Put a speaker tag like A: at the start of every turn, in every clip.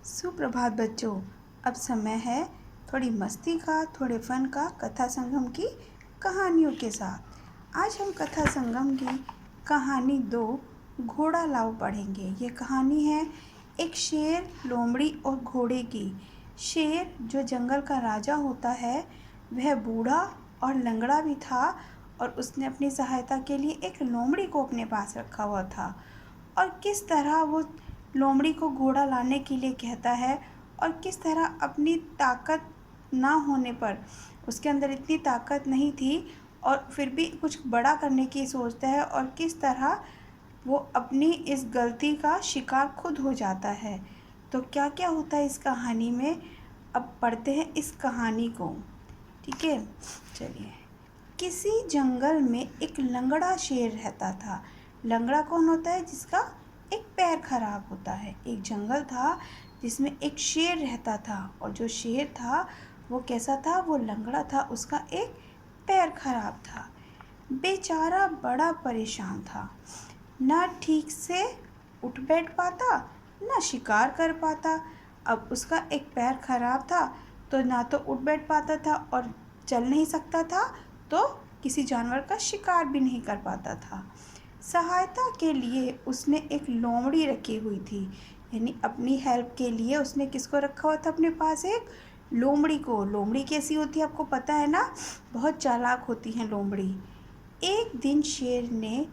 A: सुप्रभात बच्चों। अब समय है थोड़ी मस्ती का, थोड़े फन का, कथा संगम की कहानियों के साथ। आज हम कथा संगम की कहानी 2 घोड़ा लाओ पढ़ेंगे। ये कहानी है एक शेर, लोमड़ी और घोड़े की। शेर जो जंगल का राजा होता है, वह बूढ़ा और लंगड़ा भी था और उसने अपनी सहायता के लिए एक लोमड़ी को अपने पास रखा हुआ था। और किस तरह वो लोमड़ी को घोड़ा लाने के लिए कहता है और किस तरह अपनी ताकत ना होने पर, उसके अंदर इतनी ताकत नहीं थी और फिर भी कुछ बड़ा करने की सोचता है, और किस तरह वो अपनी इस गलती का शिकार खुद हो जाता है। तो क्या क्या होता है इस कहानी में, अब पढ़ते हैं इस कहानी को। ठीक है, चलिए। किसी जंगल में एक लंगड़ा शेर रहता था। लंगड़ा कौन होता है? जिसका एक पैर खराब होता है। एक जंगल था जिसमें एक शेर रहता था, और जो शेर था वो कैसा था? वो लंगड़ा था, उसका एक पैर खराब था। बेचारा बड़ा परेशान था, ना ठीक से उठ बैठ पाता, ना शिकार कर पाता। अब उसका एक पैर खराब था तो ना तो उठ बैठ पाता था और चल नहीं सकता था, तो किसी जानवर का शिकार भी नहीं कर पाता था। सहायता के लिए उसने एक लोमड़ी रखी हुई थी, यानी अपनी हेल्प के लिए उसने किसको रखा हुआ था अपने पास? एक लोमड़ी को। लोमड़ी कैसी होती है आपको पता है ना? बहुत चालाक होती हैं लोमड़ी। एक दिन शेर ने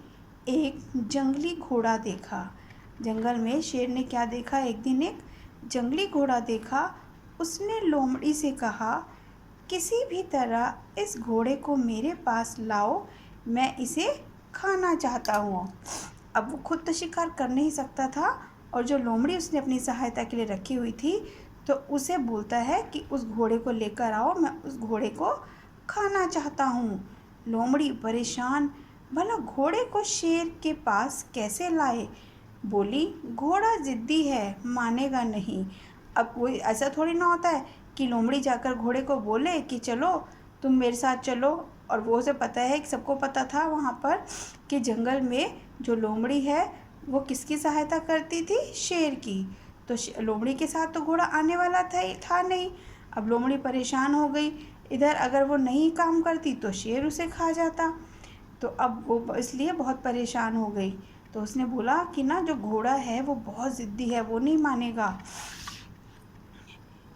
A: एक जंगली घोड़ा देखा। जंगल में शेर ने क्या देखा? एक दिन एक जंगली घोड़ा देखा। उसने लोमड़ी से कहा, किसी भी तरह इस घोड़े को मेरे पास लाओ, मैं इसे खाना चाहता हूँ। अब वो खुद तो शिकार कर नहीं सकता था, और जो लोमड़ी उसने अपनी सहायता के लिए रखी हुई थी, तो उसे बोलता है कि उस घोड़े को लेकर आओ, मैं उस घोड़े को खाना चाहता हूँ। लोमड़ी परेशान, भला घोड़े को शेर के पास कैसे लाए? बोली, घोड़ा ज़िद्दी है, मानेगा नहीं। अब कोई ऐसा थोड़ी ना होता है कि लोमड़ी जाकर घोड़े को बोले कि चलो तुम मेरे साथ चलो। और वो उसे पता है कि सबको पता था वहाँ पर कि जंगल में जो लोमड़ी है वो किसकी सहायता करती थी? शेर की। तो लोमड़ी के साथ तो घोड़ा आने वाला था नहीं। अब लोमड़ी परेशान हो गई, इधर अगर वो नहीं काम करती तो शेर उसे खा जाता। तो अब वो इसलिए बहुत परेशान हो गई। तो उसने बोला कि ना, जो घोड़ा है वो बहुत ज़िद्दी है, वो नहीं मानेगा।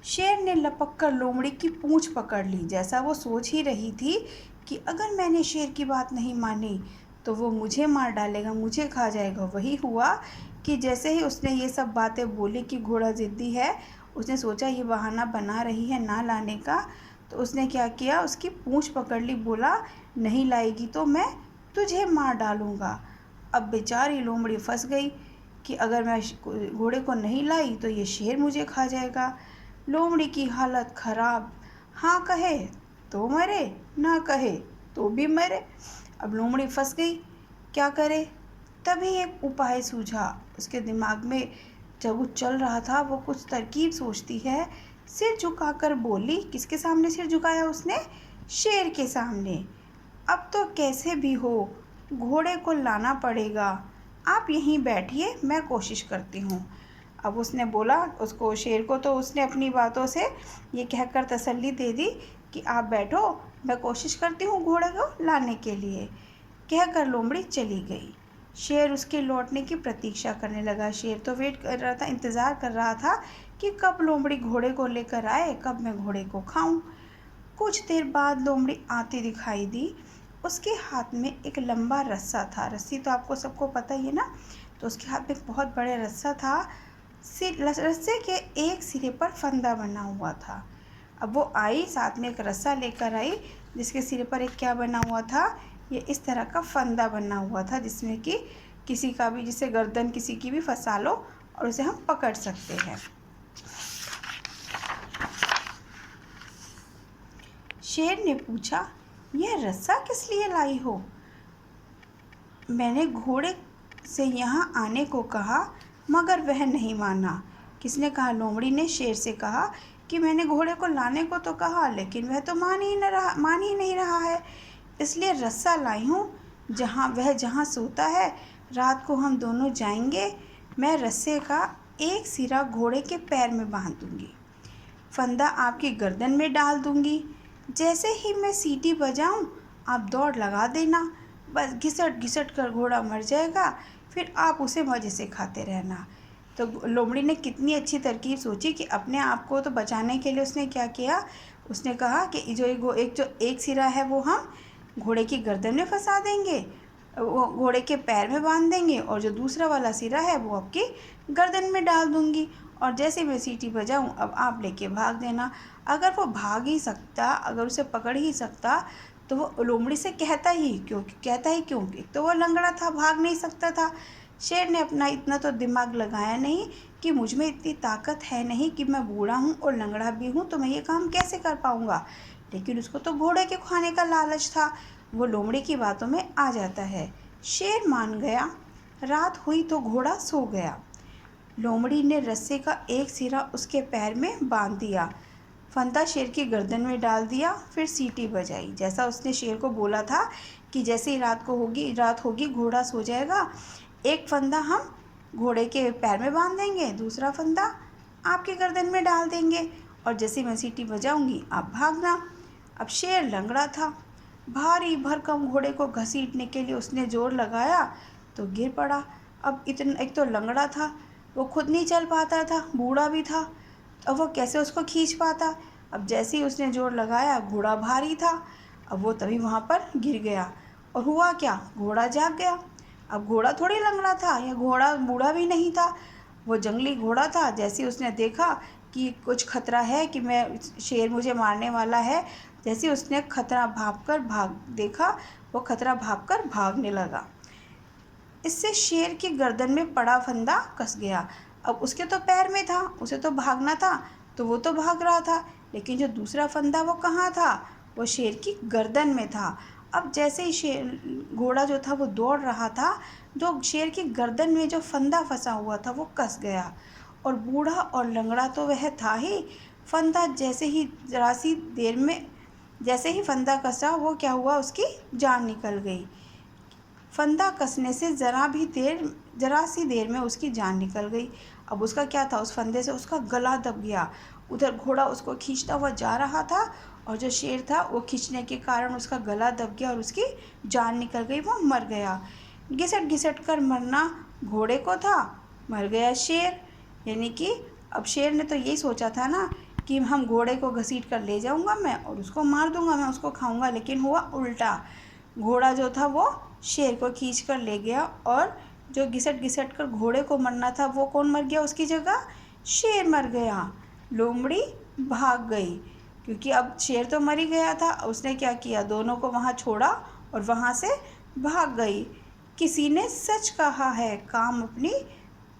A: शेर ने लपक कर लोमड़ी की पूंछ पकड़ ली। जैसा वो सोच ही रही थी कि अगर मैंने शेर की बात नहीं मानी तो वो मुझे मार डालेगा, मुझे खा जाएगा। वही हुआ कि जैसे ही उसने ये सब बातें बोली कि घोड़ा ज़िद्दी है, उसने सोचा ये बहाना बना रही है ना लाने का, तो उसने क्या किया, उसकी पूंछ पकड़ ली। बोला, नहीं लाएगी तो मैं तुझे मार डालूँगा। अब बेचारी लोमड़ी फंस गई कि अगर मैं घोड़े को नहीं लाई तो ये शेर मुझे खा जाएगा। लोमड़ी की हालत खराब, हाँ कहे तो मरे, ना कहे तो भी मरे। अब लोमड़ी फंस गई, क्या करे? तभी एक उपाय सूझा उसके दिमाग में। जब वो चल रहा था, वो कुछ तरकीब सोचती है। सिर झुकाकर बोली, किसके सामने सिर झुकाया उसने? शेर के सामने। अब तो कैसे भी हो घोड़े को लाना पड़ेगा, आप यहीं बैठिए, मैं कोशिश करती हूँ। अब उसने बोला उसको, शेर को, तो उसने अपनी बातों से ये कहकर तसल्ली दे दी कि आप बैठो, मैं कोशिश करती हूँ घोड़े को लाने के लिए। कहकर लोमड़ी चली गई। शेर उसके लौटने की प्रतीक्षा करने लगा। शेर तो वेट कर रहा था, इंतज़ार कर रहा था कि कब लोमड़ी घोड़े को लेकर आए, कब मैं घोड़े को खाऊं। कुछ देर बाद लोमड़ी आती दिखाई दी। उसके हाथ में एक लंबा रस्सा था। रस्सी तो आपको सबको पता ही है ना। तो उसके हाथ में एक बहुत बड़ा रस्सा था। रस्से के एक सिरे पर फंदा बना हुआ था। अब वो आई, साथ में एक रस्सा लेकर आई, जिसके सिरे पर एक क्या बना हुआ था? ये इस तरह का फंदा बना हुआ था, जिसमें कि किसी का भी, जिसे गर्दन किसी की भी फंसा लो और उसे हम पकड़ सकते हैं। शेर ने पूछा, यह रस्सा किस लिए लाई हो? मैंने घोड़े से यहाँ आने को कहा, मगर वह नहीं माना। किसने कहा? लोमड़ी ने शेर से कहा कि मैंने घोड़े को लाने को तो कहा, लेकिन वह तो मान ही नहीं रहा है। इसलिए रस्सा लाई हूँ। जहाँ सोता है, रात को हम दोनों जाएंगे। मैं रस्से का एक सिरा घोड़े के पैर में बांध दूंगी, फंदा आपकी गर्दन में डाल दूंगी। जैसे ही मैं सीटी बजाऊं आप दौड़ लगा देना, बस घिसट घिसट कर घोड़ा मर जाएगा, फिर आप उसे मज़े से खाते रहना। तो लोमड़ी ने कितनी अच्छी तरकीब सोची कि अपने आप को तो बचाने के लिए उसने क्या किया, उसने कहा कि जो एक सिरा है वो हम घोड़े की गर्दन में फंसा देंगे, वो घोड़े के पैर में बांध देंगे, और जो दूसरा वाला सिरा है वो आपकी गर्दन में डाल दूंगी, और जैसे मैं सीटी बजाऊं अब आप लेके भाग देना। अगर वो भाग ही सकता, अगर उसे पकड़ ही सकता, तो वो लोमड़ी से कहता ही क्यों, एक तो वो लंगड़ा था, भाग नहीं सकता था। शेर ने अपना इतना तो दिमाग लगाया नहीं कि मुझ में इतनी ताकत है नहीं कि मैं बूढ़ा हूँ और लंगड़ा भी हूँ तो मैं ये काम कैसे कर पाऊँगा। लेकिन उसको तो घोड़े के खाने का लालच था, वो लोमड़ी की बातों में आ जाता है। शेर मान गया। रात हुई तो घोड़ा सो गया। लोमड़ी ने रस्से का एक सिरा उसके पैर में बांध दिया, फंदा शेर की गर्दन में डाल दिया, फिर सीटी बजाई। जैसा उसने शेर को बोला था कि जैसे ही रात होगी घोड़ा सो जाएगा, एक फंदा हम घोड़े के पैर में बांध देंगे, दूसरा फंदा आपकी गर्दन में डाल देंगे, और जैसे मैं सीटी बजाऊंगी आप भागना। अब शेर लंगड़ा था, भारी भरकम घोड़े को घसीटने के लिए उसने जोर लगाया तो गिर पड़ा। अब इतना, एक तो लंगड़ा था, वो खुद नहीं चल पाता था, बूढ़ा भी था, अब वो कैसे उसको खींच पाता। अब जैसे ही उसने जोर लगाया, घोड़ा भारी था, अब वो तभी वहाँ पर गिर गया, और हुआ क्या, घोड़ा जाग गया। अब घोड़ा थोड़ी लंगड़ा था या घोड़ा बूढ़ा भी नहीं था, वो जंगली घोड़ा था। जैसे ही उसने देखा कि कुछ खतरा है, कि मैं शेर मुझे मारने वाला है, जैसे उसने खतरा देखा, वो खतरा भांपकर भागने लगा। इससे शेर की गर्दन में पड़ा फंदा कस गया। अब उसके तो पैर में था, उसे तो भागना था, तो वो तो भाग रहा था, लेकिन जो दूसरा फंदा वो कहाँ था, वो शेर की गर्दन में था। अब जैसे ही घोड़ा जो था वो दौड़ रहा था, जो शेर की गर्दन में जो फंदा फंसा हुआ था वो कस गया, और बूढ़ा और लंगड़ा तो वह था ही। फंदा जैसे ही फंदा कसा, वो क्या हुआ, उसकी जान निकल गई। फंदा कसने से जरा सी देर में उसकी जान निकल गई। अब उसका क्या था, उस फंदे से उसका गला दब गया। उधर घोड़ा उसको खींचता हुआ जा रहा था, और जो शेर था वो खींचने के कारण उसका गला दब गया और उसकी जान निकल गई, वो मर गया। घिसट घिसट कर मरना घोड़े को था, मर गया शेर। यानी कि अब शेर ने तो यही सोचा था ना कि हम घोड़े को घसीट कर ले जाऊंगा मैं और उसको मार दूंगा, मैं उसको खाऊंगा, लेकिन हुआ उल्टा। घोड़ा जो था वो शेर को खींच कर ले गया, और जो घिसट घिसट कर घोड़े को मरना था वो कौन मर गया उसकी जगह, शेर मर गया। लोमड़ी भाग गई, क्योंकि अब शेर तो मर ही गया था। उसने क्या किया, दोनों को वहाँ छोड़ा और वहाँ से भाग गई। किसी ने सच कहा है, काम अपनी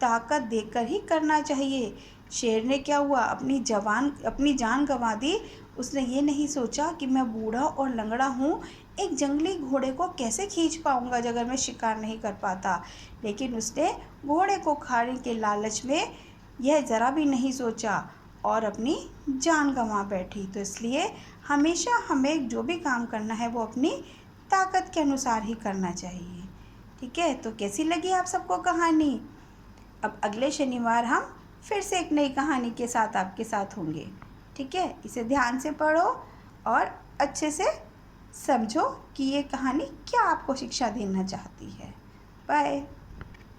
A: ताकत देखकर ही करना चाहिए। शेर ने क्या हुआ, अपनी जान गंवा दी। उसने ये नहीं सोचा कि मैं बूढ़ा और लंगड़ा हूँ, एक जंगली घोड़े को कैसे खींच पाऊँगा अगर मैं शिकार नहीं कर पाता। लेकिन उसने घोड़े को खाने के लालच में यह ज़रा भी नहीं सोचा और अपनी जान गंवा बैठी। तो इसलिए हमेशा हमें जो भी काम करना है वो अपनी ताकत के अनुसार ही करना चाहिए। ठीक है, तो कैसी लगी आप सबको कहानी। अब अगले शनिवार हम फिर से एक नई कहानी के साथ आपके साथ होंगे। ठीक है, इसे ध्यान से पढ़ो और अच्छे से समझो कि ये कहानी क्या आपको शिक्षा देना चाहती है। बाय।